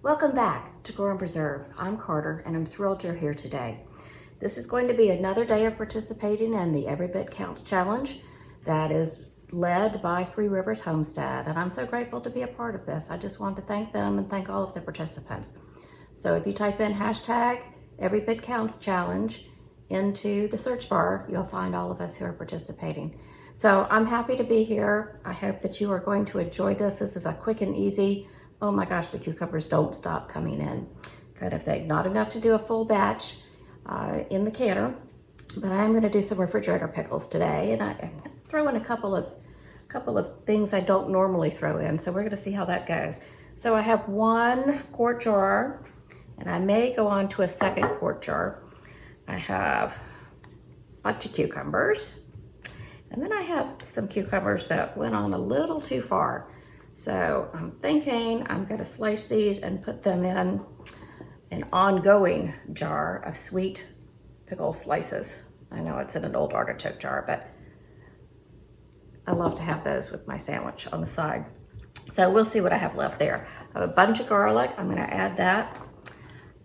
Welcome back to Grow and Preserve. I'm Carter and I'm thrilled you're here today. This is going to be another day of participating in the Every Bit Counts Challenge that is led by Three Rivers Homestead, and I'm so grateful to be a part of this. I just want to thank them and thank all of the participants. So if you type in hashtag Every Bit Counts Challenge into the search bar, you'll find all of us who are participating. So I'm happy to be here. I hope that you are going to enjoy this. This is a quick and easy, oh my gosh, the cucumbers don't stop coming in kind of thing. Not enough to do a full batch in the canner, but I am going to do some refrigerator pickles today, and I throw in a couple of things I don't normally throw in, so we're going to see how that goes. So I have 1 quart jar, and I may go on to a 2nd quart jar. I have a bunch of cucumbers, and then I have some cucumbers that went on a little too far. So I'm thinking I'm going to slice these and put them in an ongoing jar of sweet pickle slices. I know it's in an old artichoke jar, but I love to have those with my sandwich on the side. So we'll see what I have left there. I have a bunch of garlic. I'm going to add that.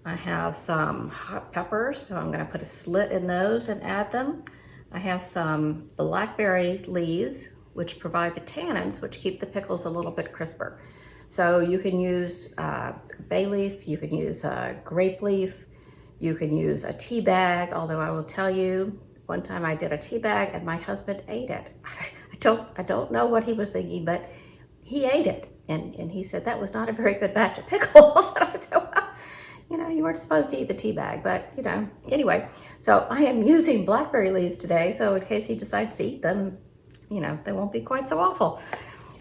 I have some hot peppers, so I'm going to put a slit in those and add them. I have some blackberry leaves, which provide the tannins, which keep the pickles a little bit crisper. So you can use bay leaf, you can use grape leaf, you can use a tea bag, although I will tell you, one time I did a tea bag and my husband ate it. I don't know what he was thinking, but he ate it. And he said that was not a very good batch of pickles. And I said, well, you know, you weren't supposed to eat the tea bag, but you know, anyway. So I am using blackberry leaves today, so in case he decides to eat them, you know, they won't be quite so awful.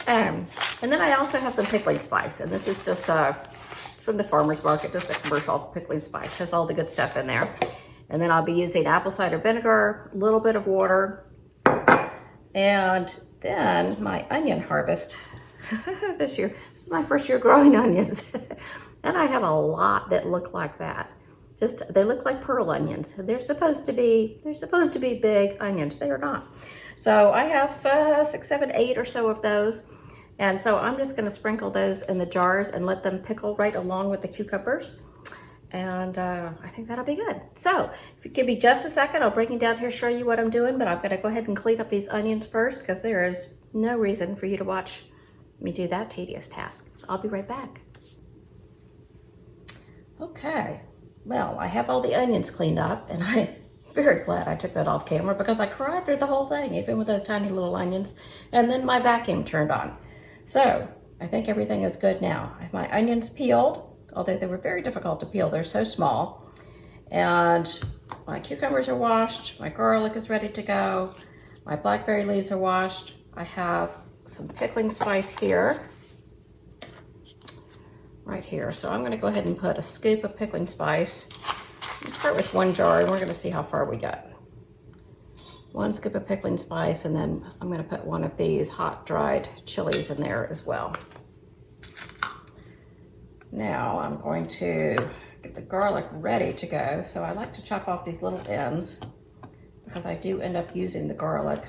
And then I also have some pickling spice, and this is just it's from the farmer's market, just a commercial pickling spice. Has all the good stuff in there. And then I'll be using apple cider vinegar, a little bit of water, and then my onion harvest this year. This is my first year growing onions. And I have a lot that look like that. They look like pearl onions. They're supposed to be big onions. They are not. So I have 6, 7, 8 or so of those. And so I'm just going to sprinkle those in the jars and let them pickle right along with the cucumbers. And I think that'll be good. So if you give me just a second, I'll bring you down here, show you what I'm doing, but I'm going to go ahead and clean up these onions first because there is no reason for you to watch me do that tedious task. So I'll be right back. Okay. Well, I have all the onions cleaned up, and I'm very glad I took that off camera because I cried through the whole thing, even with those tiny little onions, and then my vacuum turned on. So I think everything is good now. I have my onions peeled, although they were very difficult to peel. They're so small. And my cucumbers are washed. My garlic is ready to go. My blackberry leaves are washed. I have some pickling spice here. Right here. So I'm going to go ahead and put a scoop of pickling spice. Let's start with 1 jar and we're going to see how far we get. 1 scoop of pickling spice, and then I'm going to put 1 of these hot dried chilies in there as well. Now I'm going to get the garlic ready to go. So I like to chop off these little ends because I do end up using the garlic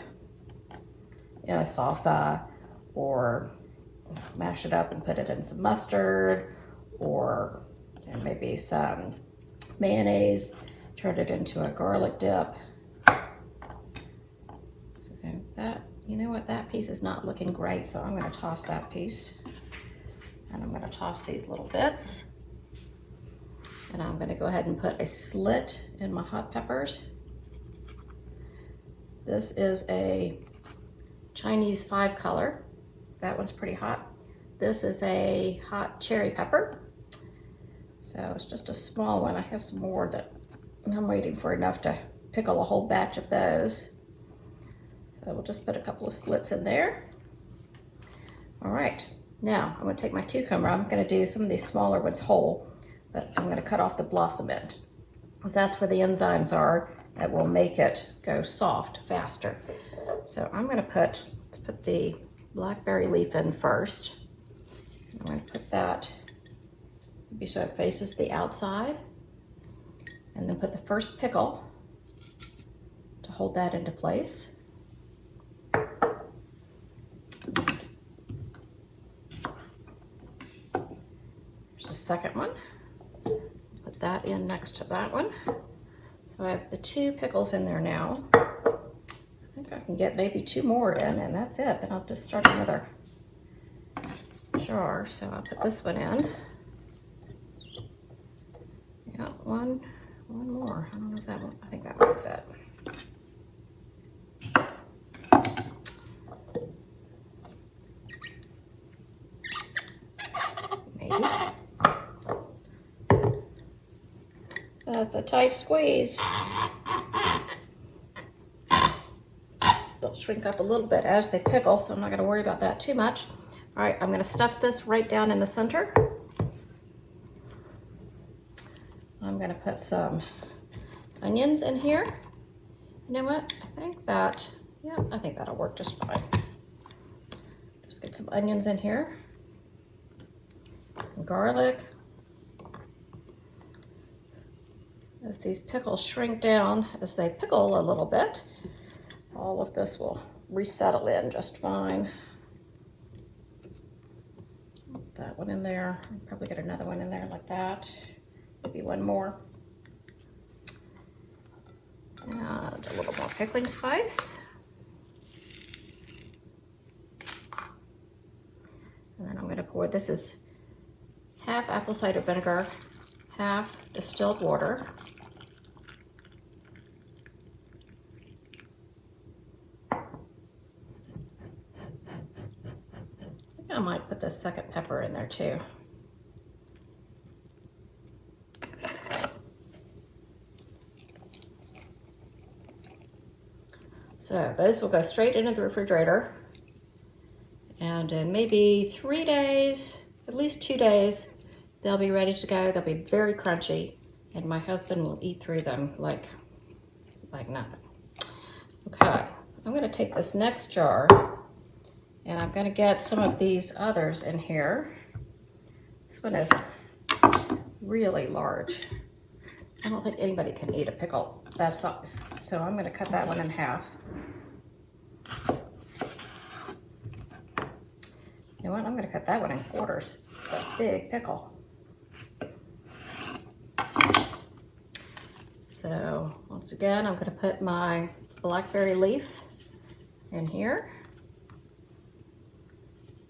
in a salsa, or mash it up and put it in some mustard, or maybe some mayonnaise, turn it into a garlic dip. So that, you know what, that piece is not looking great, so I'm going to toss that piece. And I'm going to toss these little bits. And I'm going to go ahead and put a slit in my hot peppers. This is a Chinese 5 color. That one's pretty hot. This is a hot cherry pepper. So it's just a small one. I have some more that I'm waiting for enough to pickle a whole batch of those. So we'll just put a couple of slits in there. All right, now I'm going to take my cucumber. I'm going to do some of these smaller ones whole, but I'm going to cut off the blossom end because that's where the enzymes are that will make it go soft faster. So I'm going to let's put the blackberry leaf in first. I'm going to put that maybe so it faces the outside, and then put the first pickle to hold that into place. There's a second one. Put that in next to that one. So I have the 2 pickles in there now. I think I can get maybe 2 more in, and that's it. Then I'll just start another jar. So I'll put this one in. Yeah, one more. I don't know if that one, I think that will fit. Maybe. That's a tight squeeze. They'll shrink up a little bit as they pickle, so I'm not going to worry about that too much. All right, I'm going to stuff this right down in the center. I'm going to put some onions in here. You know what? I think that'll work just fine. Just get some onions in here. Some garlic. As these pickles shrink down, as they pickle a little bit, all of this will resettle in just fine. Put that one in there. I'll probably get another one in there like that. Maybe one more. And a little more pickling spice. And then I'm going to pour, this is half apple cider vinegar, half distilled water. I might put this second pepper in there too. So those will go straight into the refrigerator, and in maybe 3 days, at least 2 days, they'll be ready to go. They'll be very crunchy, and my husband will eat through them like nothing. Okay, I'm going to take this next jar, and I'm going to get some of these others in here. This one is really large. I don't think anybody can eat a pickle that size, so I'm going to cut that one in half. You know what? I'm going to cut that one in quarters. It's a big pickle. So once again, I'm going to put my blackberry leaf in here.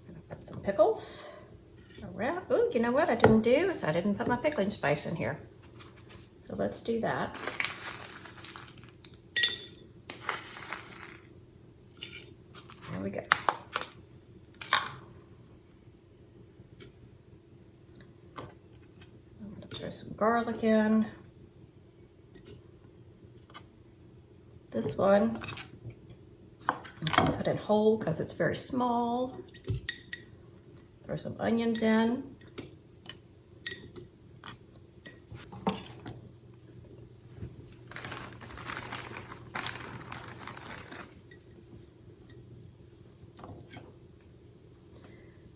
I'm going to put some pickles around. Oh, you know what I didn't do is I didn't put my pickling spice in here. So let's do that. There we go. I'm going to throw some garlic in. This one I'm going to put in whole because it's very small. Throw some onions in.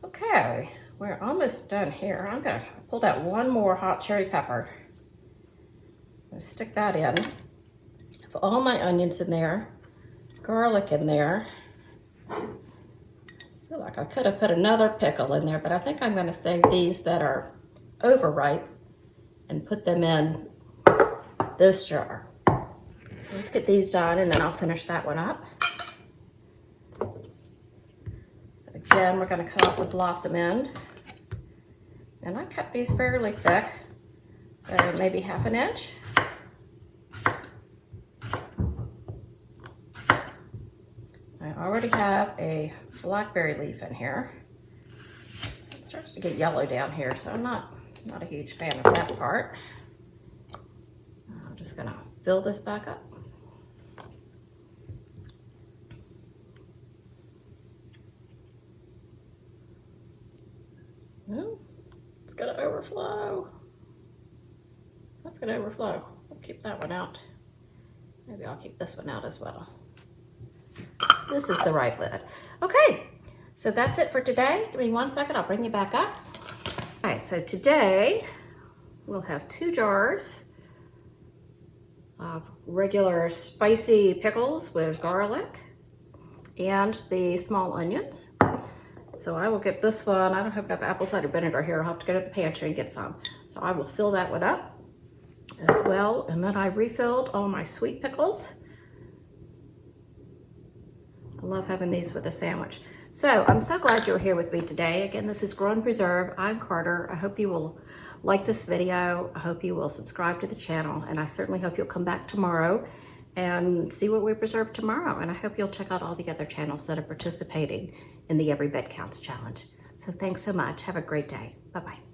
Okay, we're almost done here. I'm going to pull out one more hot cherry pepper. I'm going to stick that in. Have all my onions in there, garlic in there. I feel like I could have put another pickle in there, but I think I'm going to save these that are overripe and put them in this jar. So let's get these done, and then I'll finish that one up. Again, we're going to cut off the blossom end. And I cut these fairly thick, so maybe half an inch. I already have a blackberry leaf in here. It starts to get yellow down here, so I'm not a huge fan of that part. I'm just going to fill this back up. No, it's gonna overflow. That's gonna overflow. I'll keep that one out. Maybe I'll keep this one out as well. This is the right lid. Okay, so that's it for today. Give me 1 second, I'll bring you back up. All right, so today we'll have 2 jars of regular spicy pickles with garlic and the small onions. So I will get this one. I don't have enough apple cider vinegar here. I'll have to go to the pantry and get some. So I will fill that one up as well. And then I refilled all my sweet pickles. I love having these with a sandwich. So I'm so glad you're here with me today. Again, this is Grow and Preserve. I'm Carter. I hope you will like this video. I hope you will subscribe to the channel, and I certainly hope you'll come back tomorrow and see what we preserve tomorrow. And I hope you'll check out all the other channels that are participating in the Every Bit Counts Challenge. So thanks so much. Have a great day. Bye-bye.